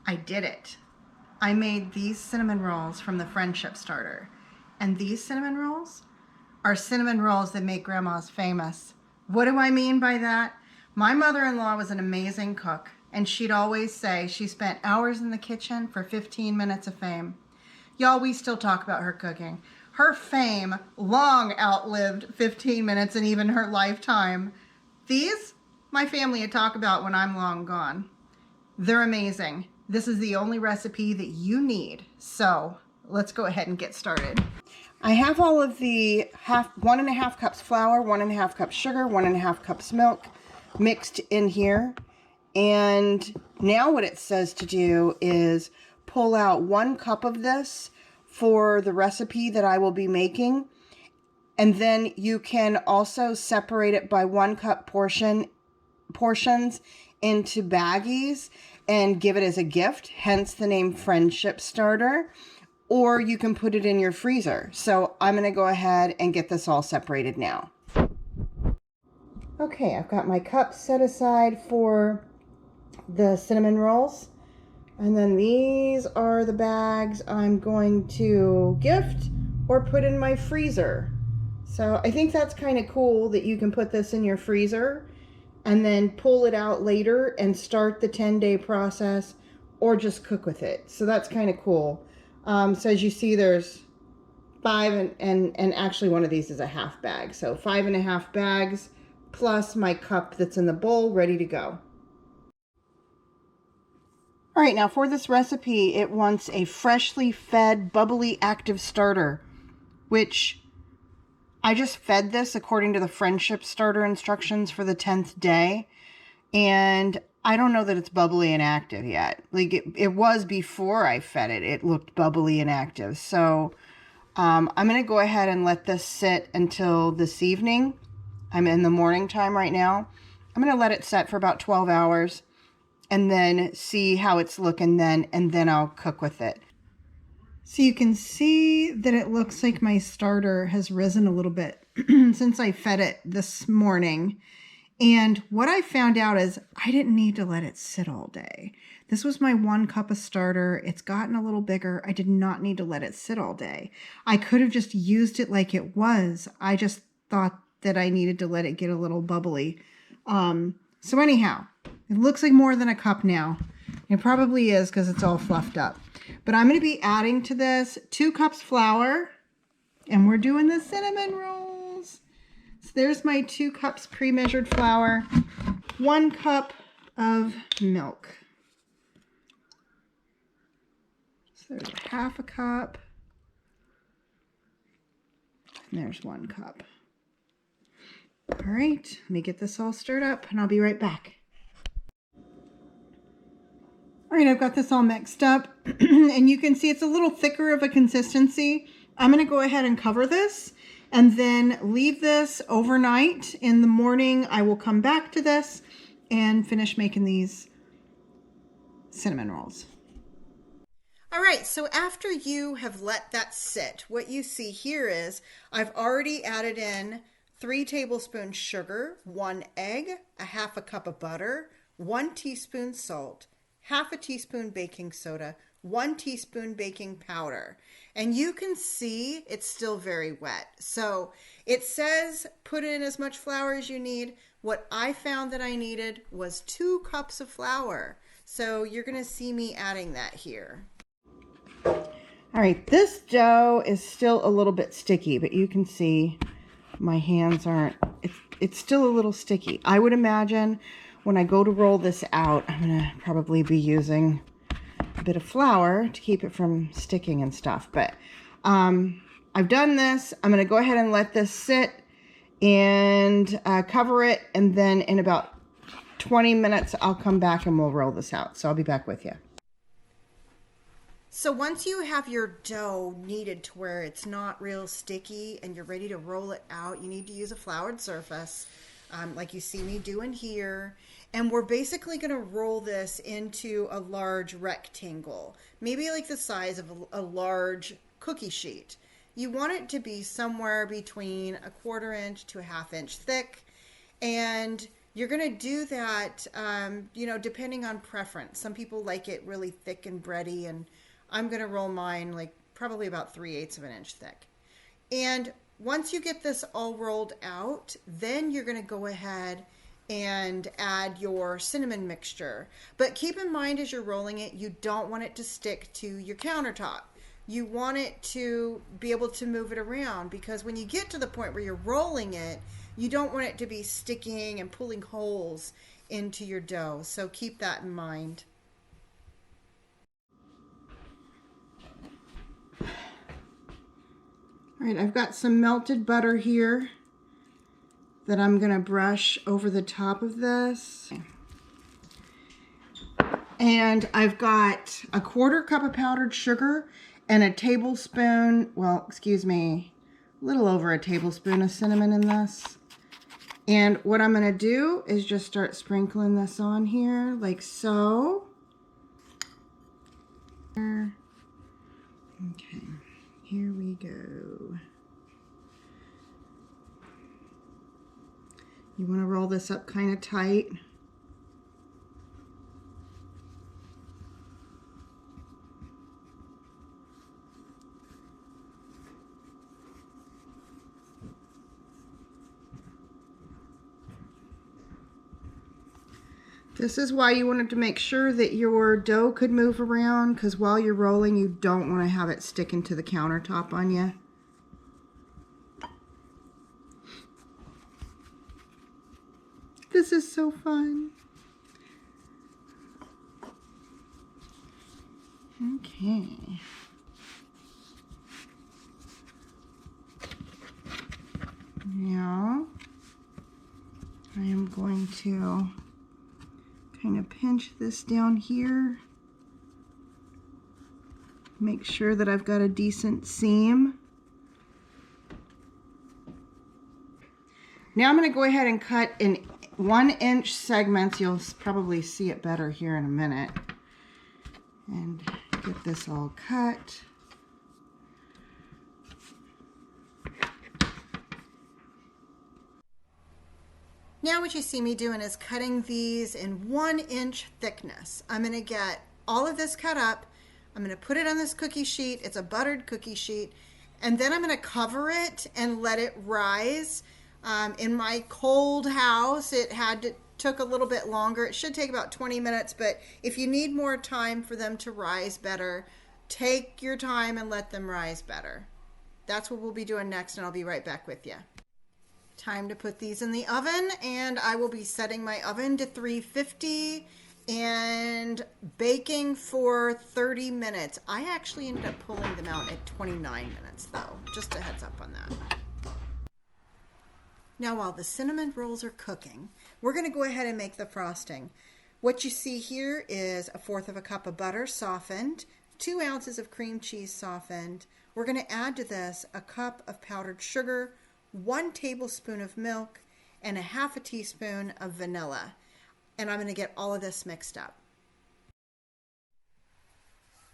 I did it. I made these cinnamon rolls from the Friendship Starter. And these cinnamon rolls are cinnamon rolls that make grandmas famous. What do I mean by that? My mother-in-law was an amazing cook, and she'd always say she spent hours in the kitchen for 15 minutes of fame. Y'all, we still talk about her cooking. Her fame long outlived 15 minutes and even her lifetime. These, my family would talk about when I'm long gone. They're amazing. This is the only recipe that you need. So let's go ahead and get started. I have all of the 1.5 cups flour, 1.5 cups sugar, 1.5 cups milk mixed in here. And now what it says to do is pull out 1 cup of this for the recipe that I will be making. And then you can also separate it by 1 cup portions into baggies and give it as a gift, hence the name Friendship Starter, or you can put it in your freezer. So I'm going to go ahead and get this all separated now. Okay, I've got my cups set aside for the cinnamon rolls, and then these are the bags I'm going to gift or put in my freezer. So I think that's kind of cool that you can put this in your freezer and then pull it out later and start the 10-day process or just cook with it. So that's kind of cool. So as you see, there's 5 and actually one of these is a half bag. So 5.5 bags plus my cup that's in the bowl ready to go. All right, now for this recipe, it wants a freshly fed, bubbly, active starter, which I just fed this according to the Friendship Starter instructions for the 10th day, and I don't know that it's bubbly and active yet. Like it was before I fed it. It looked bubbly and active. So I'm going to go ahead and let this sit until this evening. I'm in the morning time right now. I'm going to let it set for about 12 hours and then see how it's looking then, and then I'll cook with it. So you can see that it looks like my starter has risen a little bit since I fed it this morning. And what I found out is I didn't need to let it sit all day. This was my 1 cup of starter. It's gotten a little bigger. I did not need to let it sit all day. I could have just used it like it was. I just thought that I needed to let it get a little bubbly. So anyhow, it looks like more than a cup now. It probably is because it's all fluffed up. But I'm going to be adding to this 2 cups flour, and we're doing the cinnamon rolls. So there's my 2 cups pre-measured flour, 1 cup of milk. So there's 1/2 cup, and there's 1 cup. All right, let me get this all stirred up, and I'll be right back. All right, I've got this all mixed up, and you can see it's a little thicker of a consistency. I'm going to go ahead and cover this and then leave this overnight. In the morning, I will come back to this and finish making these cinnamon rolls. All right, so after you have let that sit, what you see here is I've already added in 3 tablespoons sugar, 1 egg, 1/2 cup of butter, 1 teaspoon salt, 1/2 teaspoon baking soda, 1 teaspoon baking powder. And you can see it's still very wet. So it says put in as much flour as you need. What I found that I needed was 2 cups of flour. So you're going to see me adding that here. All right, this dough is still a little bit sticky, but you can see my hands aren't, it's still a little sticky. I would imagine when I go to roll this out, I'm going to probably be using a bit of flour to keep it from sticking and stuff. But I've done this. I'm going to go ahead and let this sit and cover it. And then in about 20 minutes, I'll come back and we'll roll this out. So I'll be back with you. So once you have your dough kneaded to where it's not real sticky and you're ready to roll it out, you need to use a floured surface like you see me doing here. And we're basically going to roll this into a large rectangle, maybe like the size of a large cookie sheet. You want it to be somewhere between 1/4 inch to 1/2 inch thick. And You're going to do that, you know, depending on preference. Some people like it really thick and bready, and I'm going to roll mine like probably about 3/8 of an inch thick. And once you get this all rolled out, then you're going to go ahead and add your cinnamon mixture. But keep in mind as you're rolling it, you don't want it to stick to your countertop. You want it to be able to move it around, because when you get to the point where you're rolling it, you don't want it to be sticking and pulling holes into your dough. So keep that in mind. All right, I've got some melted butter here that I'm going to brush over the top of this. And I've got a 1/4 cup of powdered sugar and a tablespoon, well, excuse me, a little over a tablespoon of cinnamon in this. And what I'm going to do is just start sprinkling this on here like so. Okay, here we go. You want to roll this up kind of tight. This is why you wanted to make sure that your dough could move around, because while you're rolling, you don't want to have it sticking to the countertop on you. This is so fun. Okay. Now, I am going to kind of pinch this down here. Make sure that I've got a decent seam. Now I'm going to go ahead and cut in 1-inch segments. You'll probably see it better here in a minute. And get this all cut. Now what you see me doing is cutting these in 1-inch thickness. I'm going to get all of this cut up. I'm going to put it on this cookie sheet. It's a buttered cookie sheet. And then I'm going to cover it and let it rise. In my cold house, took a little bit longer. It should take about 20 minutes, but if you need more time for them to rise better, take your time and let them rise better. That's what we'll be doing next, and I'll be right back with you. Time to put these in the oven, and I will be setting my oven to 350 and baking for 30 minutes. I actually ended up pulling them out at 29 minutes though, just a heads up on that. Now while the cinnamon rolls are cooking, we're going to go ahead and make the frosting. What you see here is 1/4 cup of butter softened, 2 ounces of cream cheese softened. We're going to add to this a cup of powdered sugar, 1 tablespoon of milk, and 1/2 teaspoon of vanilla. And I'm going to get all of this mixed up.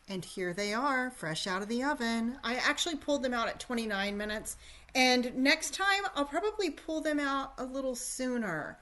And here they are, fresh out of the oven. I actually pulled them out at 29 minutes. And next time, I'll probably pull them out a little sooner.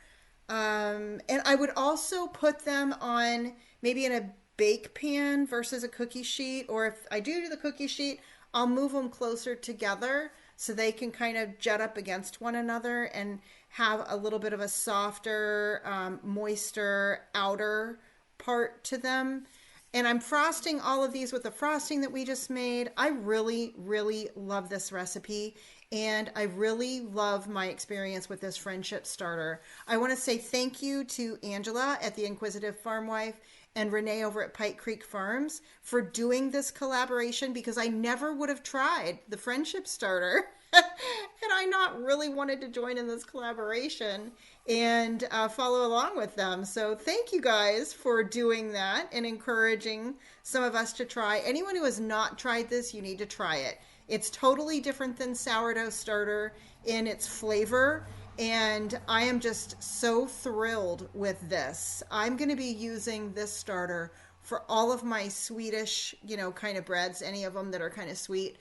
And I would also put them on maybe in a bake pan versus a cookie sheet. Or if I do the cookie sheet, I'll move them closer together so they can kind of jut up against one another and have a little bit of a softer, moister outer part to them. And I'm frosting all of these with the frosting that we just made. I really, really love this recipe, and I really love my experience with this friendship starter. I want to say thank you to Angela at The Inquisitive Farm Wife and Renee over at Pike Creek Farms for doing this collaboration, because I never would have tried the friendship starter had I not really wanted to join in this collaboration and follow along with them. So thank you guys for doing that and encouraging some of us to try. Anyone who has not tried this, you need to try it. It's totally different than sourdough starter in its flavor, and I am just so thrilled with this. I'm going to be using this starter for all of my Swedish, kind of breads, any of them that are kind of sweet.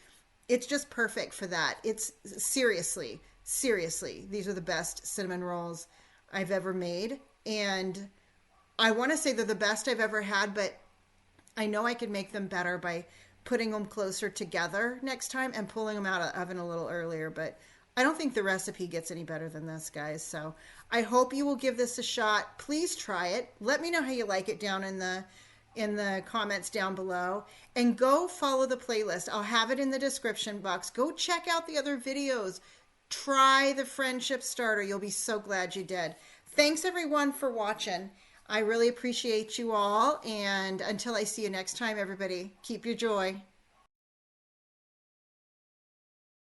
It's just perfect for that. It's seriously, these are the best cinnamon rolls I've ever made. And I want to say they're the best I've ever had, but I know I could make them better by putting them closer together next time and pulling them out of the oven a little earlier. But I don't think the recipe gets any better than this, guys. So I hope you will give this a shot. Please try it. Let me know how you like it down in the comments down below, and go follow the playlist. I'll have it in the description box. Go check out the other videos. Try the Friendship Starter. You'll be so glad you did. Thanks everyone for watching. I really appreciate you all, and until I see you next time, everybody, keep your joy.